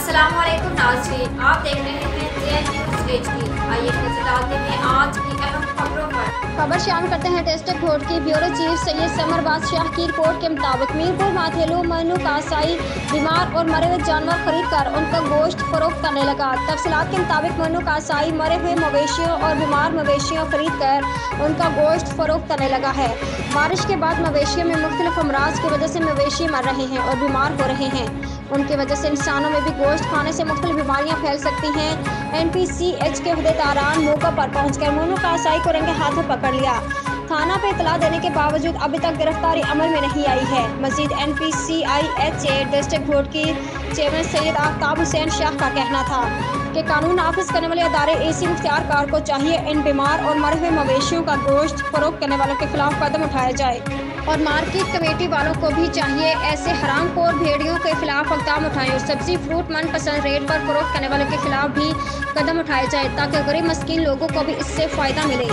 अस्सलामुअलैकुम नाज़रीन, आप देख रहे हैं JN न्यूज़ HD। आइए नजर डालते हैं आज की अहम खबरों पर। खबर शामिल करते हैं टेस्टिंग बोर्ड की ब्यूरो चीफ सैयद समर बादशाह की रिपोर्ट के मुताबिक मीरपुर माथेलू मनु कासाई बीमार और मरे हुए जानवर खरीद कर उनका गोश्त फरोख्त करने लगा। तफसीलात के मुताबिक मनु कासाई मरे हुए मवेशियों और बीमार मवेशियों खरीद कर उनका गोश्त फरोख्त करने लगा है। बारिश के बाद मवेशियों में मुख्तलिफ अमराज की वजह से मवेशी मर रहे हैं और बीमार हो रहे हैं। उनकी वजह से इंसानों में भी गोश्त खाने से मुख्तलिफ बीमारियां फैल सकती हैं। NPCH के अहदेदारान मौका पर पहुंचकर मनु कासाई को रंगे हाथों पकड़ लिया। थाना पे इतला देने के बावजूद अभी तक गिरफ्तारी अमल में नहीं आई है। मजीद NPCIH डिस्ट्रिक्ट बोर्ड की चेयरमैन सैयद आफ्ताब हुसैन शाह का कहना था कि कानून नाफिज करने वाले अदारे ऐसी मुख्तियारकार को चाहिए इन बीमार और मरे हुए मवेशियों का गोश्त फरोख्त करने वालों के खिलाफ कदम उठाया जाए और मार्केट कमेटी वालों को भी चाहिए ऐसे हरामखोर भेड़ियों के खिलाफ इक़दाम उठाएं और सब्जी फ्रूट मनपसंद रेट पर फरोख्त करने वालों के खिलाफ भी कदम उठाए जाए ताकि गरीब मस्कीन लोगों को भी इससे फ़ायदा मिले।